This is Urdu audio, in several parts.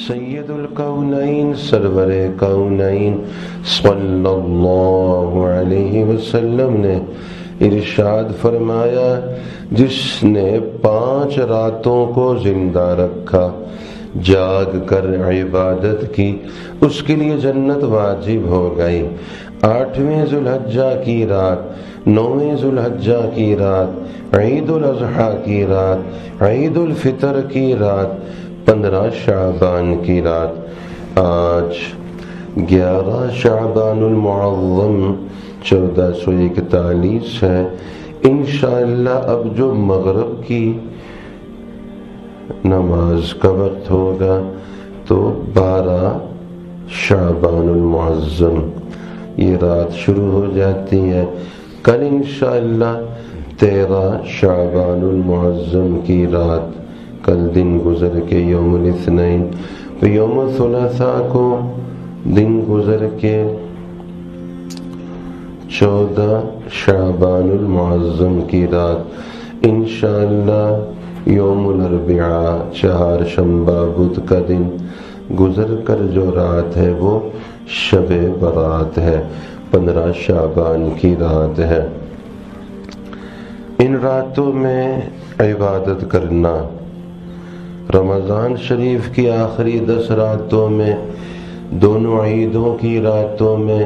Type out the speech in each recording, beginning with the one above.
سید الکونین سرور کونین صلی اللہ علیہ وسلم نے ارشاد فرمایا، جس نے 5 راتوں کو زندہ رکھا، جاگ کر عبادت کی، اس کے لیے جنت واجب ہو گئی۔ 8ویں ذوالحجہ کی رات، 9ویں ذوالحجہ کی رات، عید الاضحیٰ کی رات، عید الفطر کی رات، 15 شعبان کی رات، آج 11 شعبان المعظم 1441 ہے۔ انشاءاللہ اب جو مغرب کی نماز کا وقت ہوگا تو 12 شعبان المعظم یہ رات شروع ہو جاتی ہے۔ کل انشاءاللہ 13 شعبان المعظم کی رات، کل دن گزر کے یوم الاثنین، یوم الثلاثاء کو دن گزر کے 14 شعبان المعظم کی رات، انشاءاللہ یوم الاربعاء چہارشنبہ بدھ کا دن گزر کر جو رات ہے وہ شب برات ہے، 15 شعبان کی رات ہے۔ ان راتوں میں عبادت کرنا، رمضان شریف کی آخری 10 راتوں میں، دونوں عیدوں کی راتوں میں،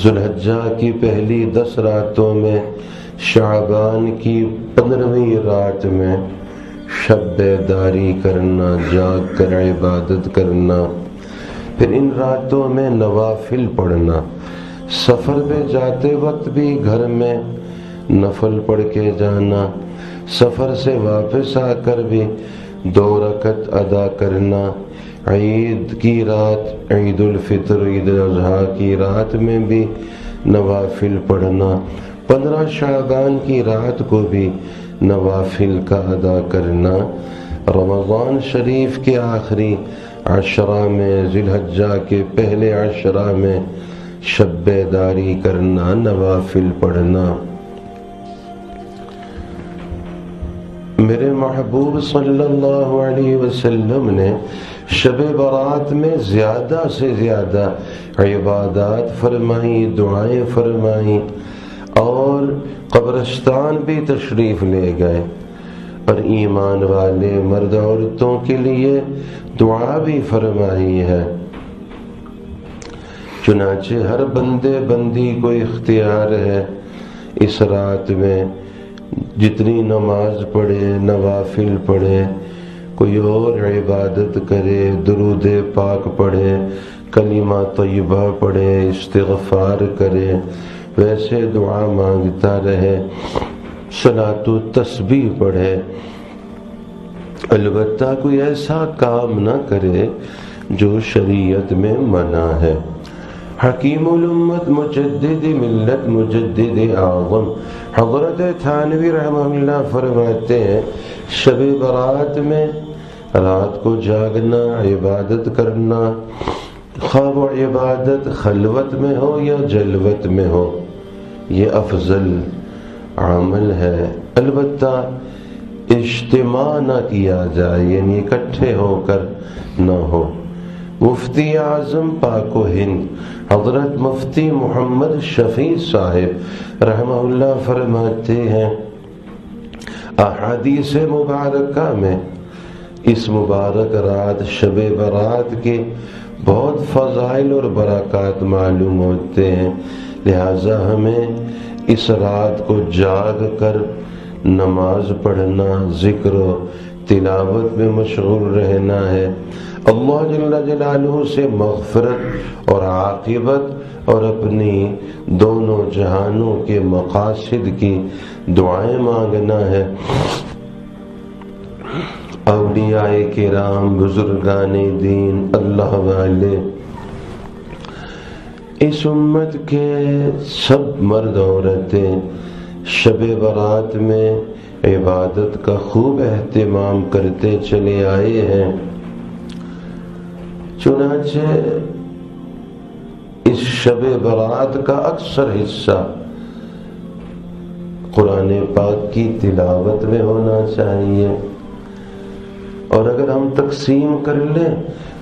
ذوالحجہ کی پہلی 10 راتوں میں، شعبان کی 15ویں رات میں شب بیداری کرنا، جاگ کر عبادت کرنا، پھر ان راتوں میں نوافل پڑھنا، سفر پہ جاتے وقت بھی گھر میں نفل پڑھ کے جانا، سفر سے واپس آ کر بھی 2 رکعت ادا کرنا، عید کی رات، عید الفطر، عید الاضحیٰ کی رات میں بھی نوافل پڑھنا، 15 شعبان کی رات کو بھی نوافل کا ادا کرنا، رمضان شریف کے آخری 10 میں، ذوالحجہ کے پہلے 10 میں شب بیداری کرنا، نوافل پڑھنا۔ میرے محبوب صلی اللہ علیہ وسلم نے شب برات میں زیادہ سے زیادہ عبادات فرمائیں، دعائیں فرمائیں، اور قبرستان بھی تشریف لے گئے، اور ایمان والے مرد عورتوں کے لیے دعا بھی فرمائی ہے۔ چنانچہ ہر بندے بندی کو اختیار ہے اس رات میں جتنی نماز پڑھے، نوافل پڑھے، کوئی اور عبادت کرے، درود پاک پڑھے، کلمہ طیبہ پڑھے، استغفار کرے، ویسے دعا مانگتا رہے، صلاۃ و تسبیح پڑھے، البتہ کوئی ایسا کام نہ کرے جو شریعت میں منع ہے۔ حکیم الامت، مجدد ملت، مجدد اعظم حضرت تھانوی رحمہ اللہ فرماتے ہیں، شب برات میں رات کو جاگنا، عبادت کرنا، خواہ وہ عبادت خلوت میں ہو یا جلوت میں ہو، یہ افضل عمل ہے، البتہ اجتماع نہ کیا جائے، یعنی اکٹھے ہو کر نہ ہو۔ مفتی اعظم پاک و ہند حضرت مفتی محمد شفیع صاحب رحمہ اللہ فرماتے ہیں، احادیث مبارکہ میں اس مبارک رات شب برات کے بہت فضائل اور برکات معلوم ہوتے ہیں، لہٰذا ہمیں اس رات کو جاگ کر نماز پڑھنا، ذکر و تلاوت میں مشغول رہنا ہے، اللہ جل جلالہ سے مغفرت اور عاقبت اور اپنی دونوں جہانوں کے مقاصد کی دعائیں مانگنا ہے۔ اولیاء کرام، بزرگان دین، اللہ والے، اس امت کے سب مرد عورتیں شب برات میں عبادت کا خوب اہتمام کرتے چلے آئے ہیں، چنانچہ اس شب برات کا اکثر حصہ قرآن پاک کی تلاوت میں ہونا چاہیے، اور اگر ہم تقسیم کر لیں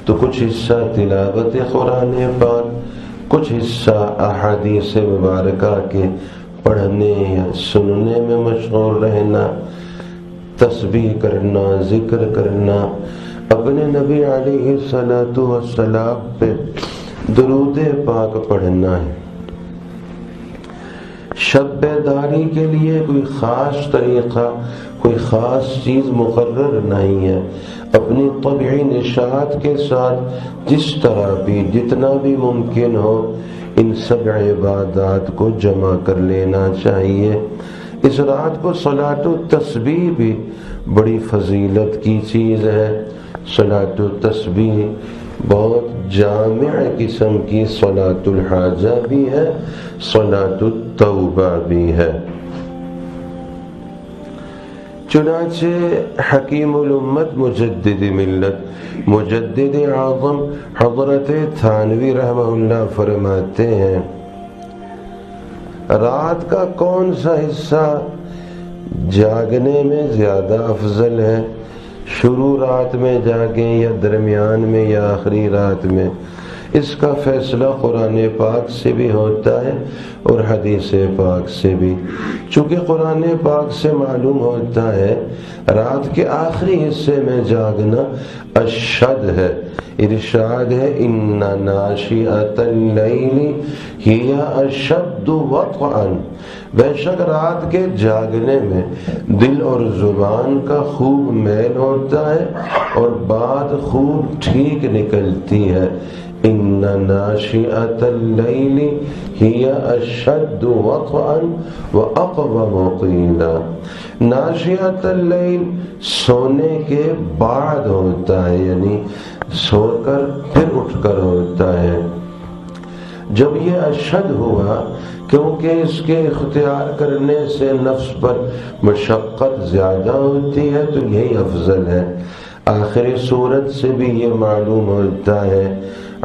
تو کچھ حصہ تلاوت قرآن پاک، کچھ حصہ احادیث مبارکہ کے پڑھنے یا سننے میں مشغول رہنا، تسبیح کرنا، ذکر کرنا، اپنے نبی علیہ الصلوۃ والسلام پہ درود پاک پڑھنا ہے۔ شب بیداری کے لیے کوئی خاص طریقہ، کوئی خاص چیز مقرر نہیں ہے، اپنی طبعی نشاط کے ساتھ جس طرح بھی جتنا بھی ممکن ہو ان سب عبادات کو جمع کر لینا چاہیے۔ اس رات کو صلاۃ التسبیح بھی بڑی فضیلت کی چیز ہے۔ صلاۃ التسبیح بہت جامع قسم کی صلاۃ الحاجہ بھی ہے، صلاۃ التوبہ بھی ہے۔ چنانچہ حکیم الامت مجدد ملت مجدد اعظم حضرت تھانوی رحمہ اللہ فرماتے ہیں، رات کا کون سا حصہ جاگنے میں زیادہ افضل ہے؟ شروع رات میں جاگیں یا درمیان میں یا آخری رات میں؟ اس کا فیصلہ قرآن پاک سے بھی ہوتا ہے اور حدیث پاک سے بھی۔ چونکہ قرآن پاک سے معلوم ہوتا ہے رات کے آخری حصے میں جاگنا اشد ہے۔ ارشاد ہے ان ناشئۃ اللیل ہی اشد وطئا، بے شک رات کے جاگنے میں دل اور زبان کا خوب میل ہوتا ہے اور بات خوب ٹھیک نکلتی ہے۔ ان ناشئۃ اللیل ہی اشد وطئا واقوم قیلا، ناشئۃ اللیل سونے کے بعد ہوتا ہے، یعنی سو کر پھر اٹھ کر ہوتا ہے۔ جب یہ اشد ہوا کیونکہ اس کے اختیار کرنے سے نفس پر مشقت زیادہ ہوتی ہے تو یہی افضل ہے۔ آخری صورت سے بھی یہ معلوم ہوتا ہے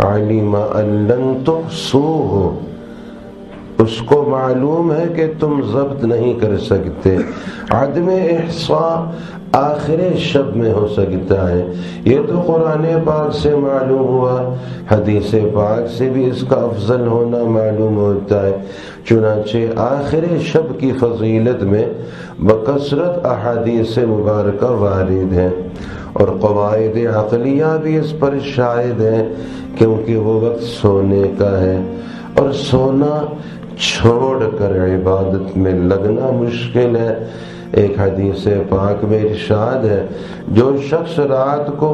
علم ان لن تحصوہ، اس کو معلوم ہے کہ تم ضبط نہیں کر سکتے۔ عدم احصاء آخر شب میں ہو سکتا ہے، یہ تو قرآن پاک سے معلوم ہوا، حدیث پاک سے بھی اس کا افضل ہونا معلوم ہوتا ہے۔ چنانچہ آخر شب کی فضیلت میں بکثرت احادیث مبارکہ وارد ہیں اور قواعد عقلیہ بھی اس پر شاہد ہیں، کیونکہ وہ وقت سونے کا ہے اور سونا چھوڑ کر عبادت میں لگنا مشکل ہے۔ ایک حدیث پاک میں ارشاد ہے جو شخص رات کو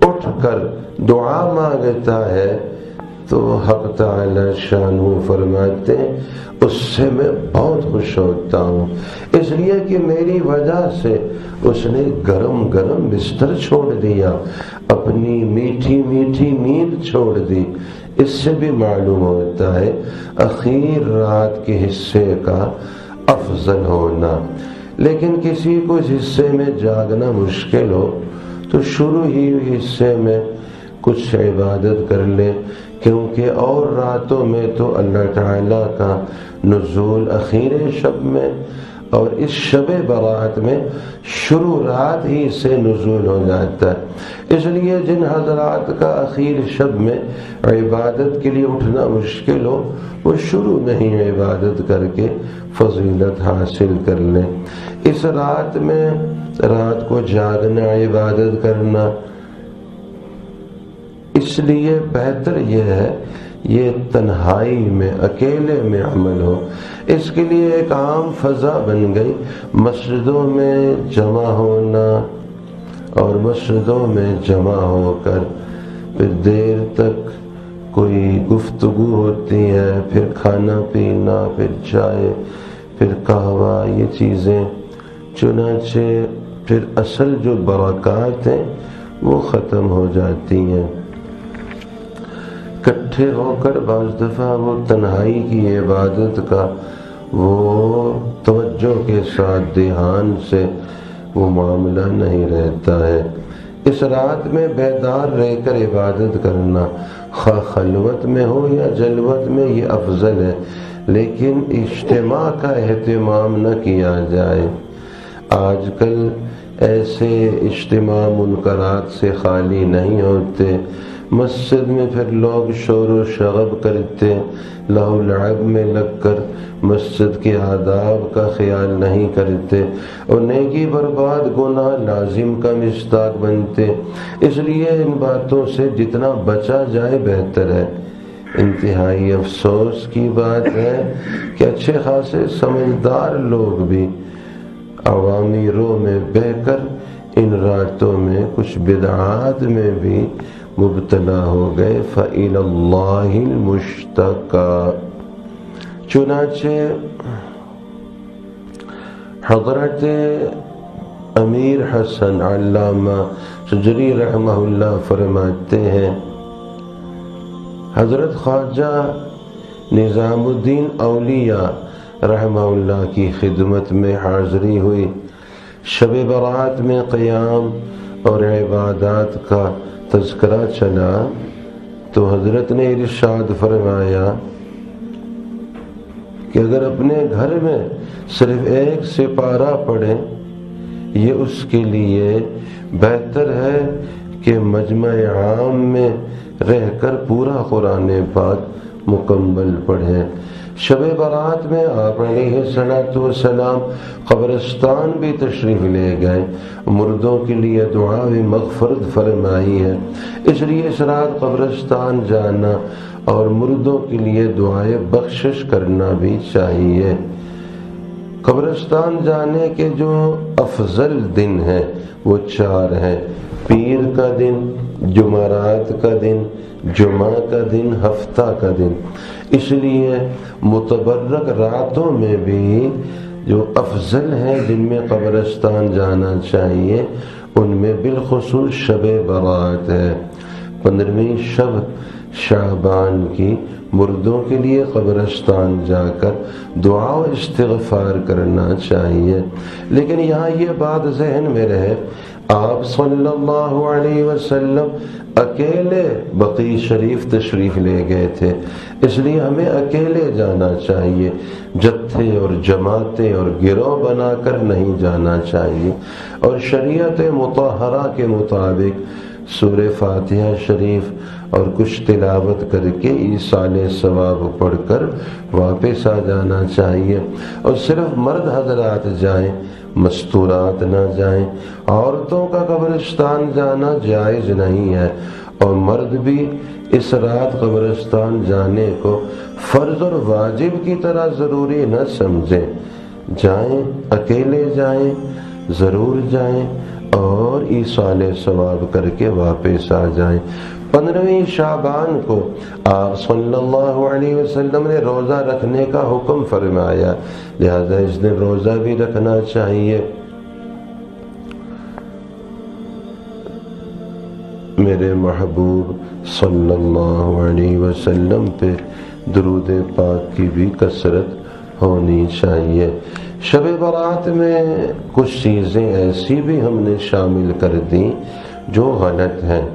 اٹھ کر دعا مانگتا ہے تو حق تعالی شانہ فرماتے ہیں اس سے میں بہت خوش ہوتا ہوں، اس لیے کہ میری وجہ سے اس نے گرم گرم بستر چھوڑ دیا، اپنی میٹھی میٹھی نیند چھوڑ دی۔ اس سے بھی معلوم ہوتا ہے اخیر رات کے حصے کا افضل ہونا۔ لیکن کسی کو اس حصے میں جاگنا مشکل ہو تو شروع ہی حصے میں کچھ عبادت کر لے، کیونکہ اور راتوں میں تو اللہ تعالیٰ کا نزول اخیر شب میں اور اس شب براءت میں شروع رات ہی سے نزول ہو جاتا ہے۔ اس لیے جن حضرات کا اخیر شب میں عبادت کے لیے اٹھنا مشکل ہو وہ شروع میں ہی عبادت کر کے فضیلت حاصل کر لیں۔ اس رات میں رات کو جاگنا، عبادت کرنا، اس لیے بہتر یہ ہے یہ تنہائی میں اکیلے میں عمل ہو۔ اس کے لیے ایک عام فضا بن گئی مسجدوں میں جمع ہونا، اور مسجدوں میں جمع ہو کر پھر دیر تک کوئی گفتگو ہوتی ہے، پھر کھانا پینا، پھر چائے، پھر قہوہ، یہ چیزیں، چنانچہ پھر اصل جو برکات ہیں وہ ختم ہو جاتی ہیں۔ اکٹھے ہو کر بعض دفعہ وہ تنہائی کی عبادت کا وہ توجہ کے ساتھ دھیان سے وہ معاملہ نہیں رہتا ہے۔ اس رات میں بیدار رہ کر عبادت کرنا خواہ خلوت میں ہو یا جلوت میں یہ افضل ہے، لیکن اجتماع کا اہتمام نہ کیا جائے۔ آج کل ایسے اجتماع منکرات سے خالی نہیں ہوتے، مسجد میں پھر لوگ شور و شغب کرتے، لہو لعب میں لگ کر مسجد کے آداب کا خیال نہیں کرتے اور نیکی برباد گناہ لازم کا مصداق بنتے۔ اس لیے ان باتوں سے جتنا بچا جائے بہتر ہے۔ انتہائی افسوس کی بات ہے کہ اچھے خاصے سمجھدار لوگ بھی عوامی رو میں بہہ کر ان راتوں میں کچھ بدعات میں بھی مبتلا ہو گئے۔ فَإِلَى اللَّهِ الْمُشْتَكَى۔ چنانچہ حضرت امیر حسن علامہ شجری رحمہ اللہ فرماتے ہیں، حضرت خواجہ نظام الدین اولیاء رحمہ اللہ کی خدمت میں حاضری ہوئی۔ شب برات میں قیام اور عبادات کا تذکرہ چلا تو حضرت نے ارشاد فرمایا کہ اگر اپنے گھر میں صرف ایک سپارہ پڑھیں یہ اس کے لیے بہتر ہے کہ مجمع عام میں رہ کر پورا قرآن پاک مکمل پڑھیں۔ شب برات میں آپ علیہ السلام قبرستان بھی تشریف لے گئے، مردوں کے لیے دعا بھی مغفرت فرمائی ہے۔ اس لیے اس رات قبرستان جانا اور مردوں کے لیے دعائے بخشش کرنا بھی چاہیے۔ قبرستان جانے کے جو افضل دن ہیں وہ 4 ہیں: پیر کا دن، جمعرات کا دن، جمعہ کا دن، ہفتہ کا دن۔ اس لیے متبرک راتوں میں بھی جو افضل ہیں جن میں قبرستان جانا چاہیے ان میں بالخصوص شب برات ہے۔ 15ویں شب شعبان کی مردوں کے لیے قبرستان جا کر دعا و استغفار کرنا چاہیے۔ لیکن یہاں یہ بات ذہن میں رہے، آپ صلی اللہ علیہ وسلم اکیلے بقیع شریف تشریف لے گئے تھے، اس لیے ہمیں اکیلے جانا چاہیے، جتھے اور جماعتیں اور گروہ بنا کر نہیں جانا چاہیے۔ اور شریعت مطہرہ کے مطابق سورہ فاتحہ شریف اور کچھ تلاوت کر کے ایصال ثواب پڑھ کر واپس آ جانا چاہیے۔ اور صرف مرد حضرات جائیں، مستورات نہ جائیں۔ عورتوں کا قبرستان جانا جائز نہیں ہے، اور مرد بھی اس رات قبرستان جانے کو فرض اور واجب کی طرح ضروری نہ سمجھیں۔ جائیں، اکیلے جائیں، ضرور جائیں اور ایصال ثواب کر کے واپس آ جائیں۔ 15ویں شعبان کو آپ صلی اللہ علیہ وسلم نے روزہ رکھنے کا حکم فرمایا، لہذا اس دن روزہ بھی رکھنا چاہیے۔ میرے محبوب صلی اللہ علیہ وسلم پہ درود پاک کی بھی کثرت ہونی چاہیے۔ شب برات میں کچھ چیزیں ایسی بھی ہم نے شامل کر دیں جو غلط ہیں،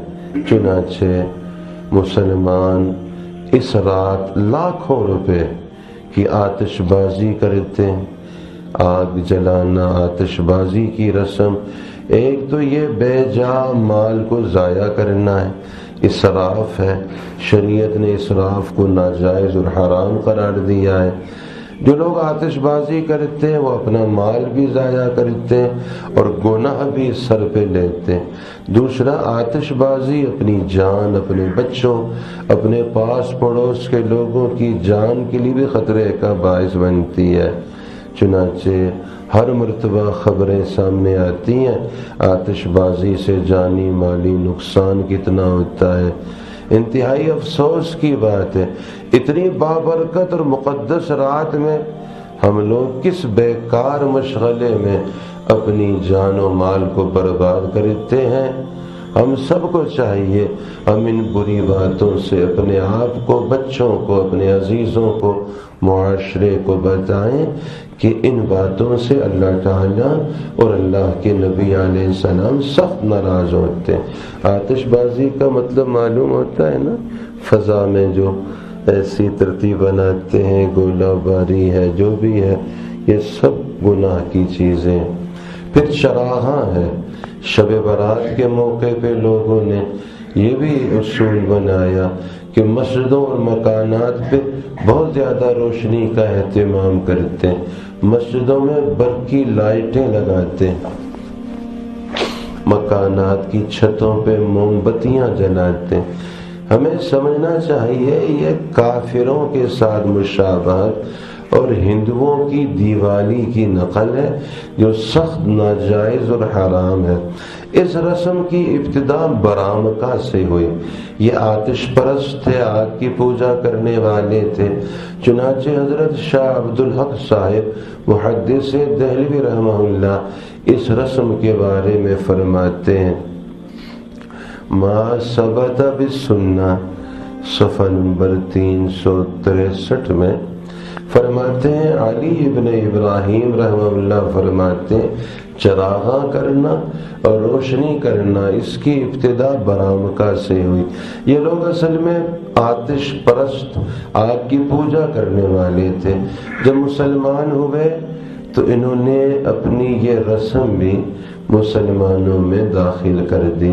چنانچہ مسلمان اس رات لاکھوں روپے کی آتش بازی کرتے ہیں۔ آگ جلانا، آتش بازی کی رسم، ایک تو یہ بے جا مال کو ضائع کرنا ہے، اسراف ہے۔ شریعت نے اسراف کو ناجائز اور حرام قرار دیا ہے۔ جو لوگ آتش بازی کرتے ہیں وہ اپنا مال بھی ضائع کرتے ہیں اور گناہ بھی سر پہ لیتے ہیں۔ دوسرا، آتش بازی اپنی جان، اپنے بچوں، اپنے پاس پڑوس کے لوگوں کی جان کے لیے بھی خطرے کا باعث بنتی ہے۔ چنانچہ ہر مرتبہ خبریں سامنے آتی ہیں آتش بازی سے جانی مالی نقصان کتنا ہوتا ہے۔ انتہائی افسوس کی بات ہے، اتنی بابرکت اور مقدس رات میں ہم لوگ کس بیکار مشغلے میں اپنی جان و مال کو برباد کرتے ہیں۔ ہم سب کو چاہیے ہم ان بری باتوں سے اپنے آپ کو، بچوں کو، اپنے عزیزوں کو، معاشرے کو بتائیں کہ ان باتوں سے اللہ تعالیٰ اور اللہ کے نبی علیہ السلام سخت ناراض ہوتے ہیں۔ آتش بازی کا مطلب معلوم ہوتا ہے نا، فضا میں جو ایسی ترتیب بناتے ہیں، گولہ باری ہے، جو بھی ہے، یہ سب گناہ کی چیزیں۔ پھر چراغاں ہے، شب برات کے موقع پہ لوگوں نے یہ بھی اصول بنایا کہ مسجدوں اور مکانات پہ بہت زیادہ روشنی کا اہتمام کرتے ہیں، مسجدوں میں برقی لائٹیں لگاتے ہیں، مکانات کی چھتوں پہ موم بتیاں جلاتے ہیں۔ ہمیں سمجھنا چاہیے یہ کافروں کے ساتھ مشابہت اور ہندوؤں کی دیوالی کی نقل ہے جو سخت ناجائز اور حرام ہے۔ اس رسم کی ابتدا برامکا سے ہوئی۔ یہ آتش پرست تھے، آگ کی پوجا کرنے والے تھے۔ چنانچہ حضرت شاہ عبدالحق صاحب محدث دہلوی رحمہ اللہ اس رسم کے بارے میں فرماتے ہیں، ما ثبت بالسنہ، صفحہ نمبر 363 میں فرماتے ہیں، علی ابن ابراہیم رحمہ اللہ فرماتے ہیں، چراغاں کرنا اور روشنی کرنا اس کی ابتدا برامکا سے ہوئی۔ یہ لوگ اصل میں آتش پرست، آگ کی پوجا کرنے والے تھے۔ جب مسلمان ہوئے تو انہوں نے اپنی یہ رسم بھی مسلمانوں میں داخل کر دی۔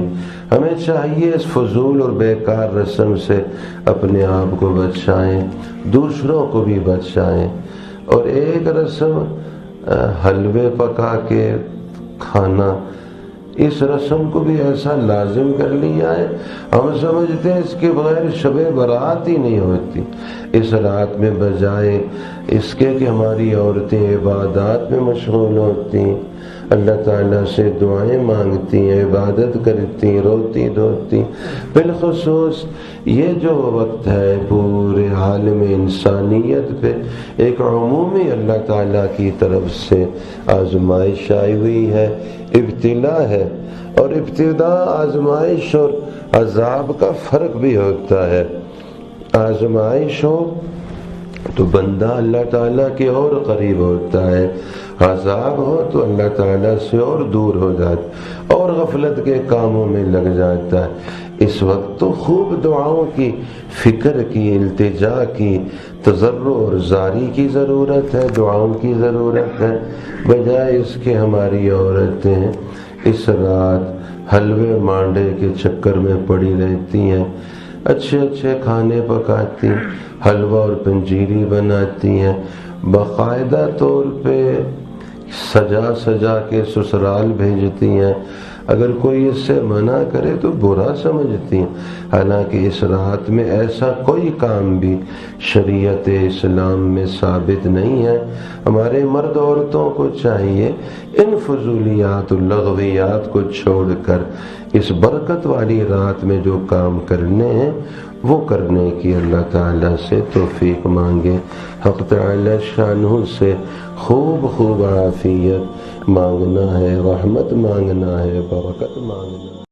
ہمیں چاہیے اس فضول اور بیکار رسم سے اپنے آپ کو بچائیں، دوسروں کو بھی بچائیں۔ اور ایک رسم حلوے پکا کے کھانا، اس رسم کو بھی ایسا لازم کر لیا ہے، ہم سمجھتے ہیں اس کے بغیر شب برات ہی نہیں ہوتی۔ اس رات میں بجائے اس کے کہ ہماری عورتیں عبادات میں مشغول ہوتی ہیں، اللہ تعالیٰ سے دعائیں مانگتی ہیں، عبادت کرتی ہیں، روتی دھوتی، بالخصوص یہ جو وقت ہے پورے عالم انسانیت پہ ایک عمومی اللہ تعالیٰ کی طرف سے آزمائش آئی ہوئی ہے، ابتلا ہے، اور ابتدا آزمائش اور عذاب کا فرق بھی ہوتا ہے۔ آزمائش ہو تو بندہ اللہ تعالیٰ کے اور قریب ہوتا ہے، عذاب ہو تو اللہ تعالیٰ سے اور دور ہو جاتا، اور غفلت کے کاموں میں لگ جاتا ہے۔ اس وقت تو خوب دعاؤں کی، فکر کی، التجا کی، تضرع اور زاری کی ضرورت ہے، دعاؤں کی ضرورت ہے، بجائے اس کے ہماری عورتیں اس رات حلوے مانڈے کے چکر میں پڑی رہتی ہیں، اچھے اچھے کھانے پکاتی، حلوہ اور پنجیری بناتی ہیں، باقاعدہ طور پہ سجا سجا کے سسرال بھیجتی ہیں، اگر کوئی اس سے منع کرے تو برا سمجھتی ہیں، حالانکہ اس رات میں ایسا کوئی کام بھی شریعت اسلام میں ثابت نہیں ہے۔ ہمارے مرد عورتوں کو چاہیے ان فضولیات و لغویات کو چھوڑ کر اس برکت والی رات میں جو کام کرنے ہیں وہ کرنے کی اللہ تعالیٰ سے توفیق مانگے، حق تعالی شانہ سے خوب خوب عافیت مانگنا ہے، رحمت مانگنا ہے، برکت مانگنا ہے۔